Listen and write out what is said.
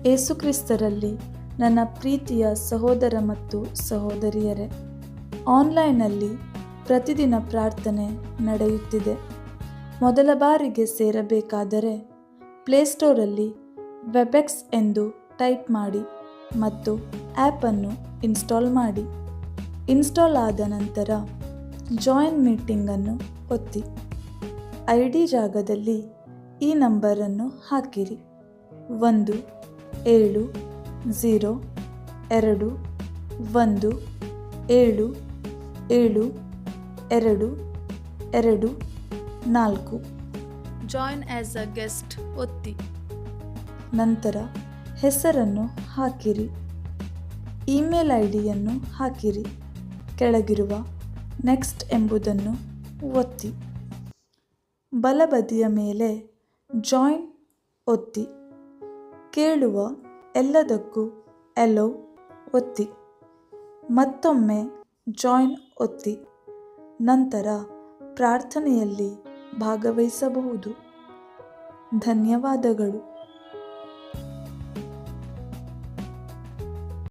ಏಸುಕ್ರಿಸ್ತರಲ್ಲಿ ನನ್ನ ಪ್ರೀತಿಯ ಸಹೋದರ ಮತ್ತು ಸಹೋದರಿಯರೇ, ಆನ್ಲೈನ್ನಲ್ಲಿ ಪ್ರತಿದಿನ ಪ್ರಾರ್ಥನೆ ನಡೆಯುತ್ತಿದೆ. ಮೊದಲ ಬಾರಿಗೆ ಸೇರಬೇಕಾದರೆ ಪ್ಲೇಸ್ಟೋರಲ್ಲಿ ವೆಬೆಕ್ಸ್ ಎಂದು ಟೈಪ್ ಮಾಡಿ ಮತ್ತು ಆ್ಯಪನ್ನು ಇನ್ಸ್ಟಾಲ್ ಮಾಡಿ. ಇನ್ಸ್ಟಾಲ್ ಆದ ನಂತರ ಜಾಯಿನ್ ಮೀಟಿಂಗನ್ನು ಒತ್ತಿ. ID ಜಾಗದಲ್ಲಿ ಈ ನಂಬರನ್ನು ಹಾಕಿರಿ: 17021772224. ಜಾಯಿನ್ ಆಸ್ ಅ ಗೆಸ್ಟ್ ಒತ್ತಿ. ನಂತರ ಹೆಸರನ್ನು ಹಾಕಿರಿ. ಇಮೇಲ್ ಐಡಿಯನ್ನು ಹಾಕಿರಿ. ಕೆಳಗಿರುವ ನೆಕ್ಸ್ಟ್ ಎಂಬುದನ್ನು ಒತ್ತಿ. ಬಲಬದಿಯ ಮೇಲೆ ಜಾಯಿನ್ ಒತ್ತಿ. ಕೇಳುವ ಎಲ್ಲದಕ್ಕೂ ಎಲೋ ಒತ್ತಿ. ಮತ್ತೊಮ್ಮೆ ಜಾಯಿನ್ ಒತ್ತಿ. ನಂತರ ಪ್ರಾರ್ಥನೆಯಲ್ಲಿ ಭಾಗವಹಿಸಬಹುದು. ಧನ್ಯವಾದಗಳು.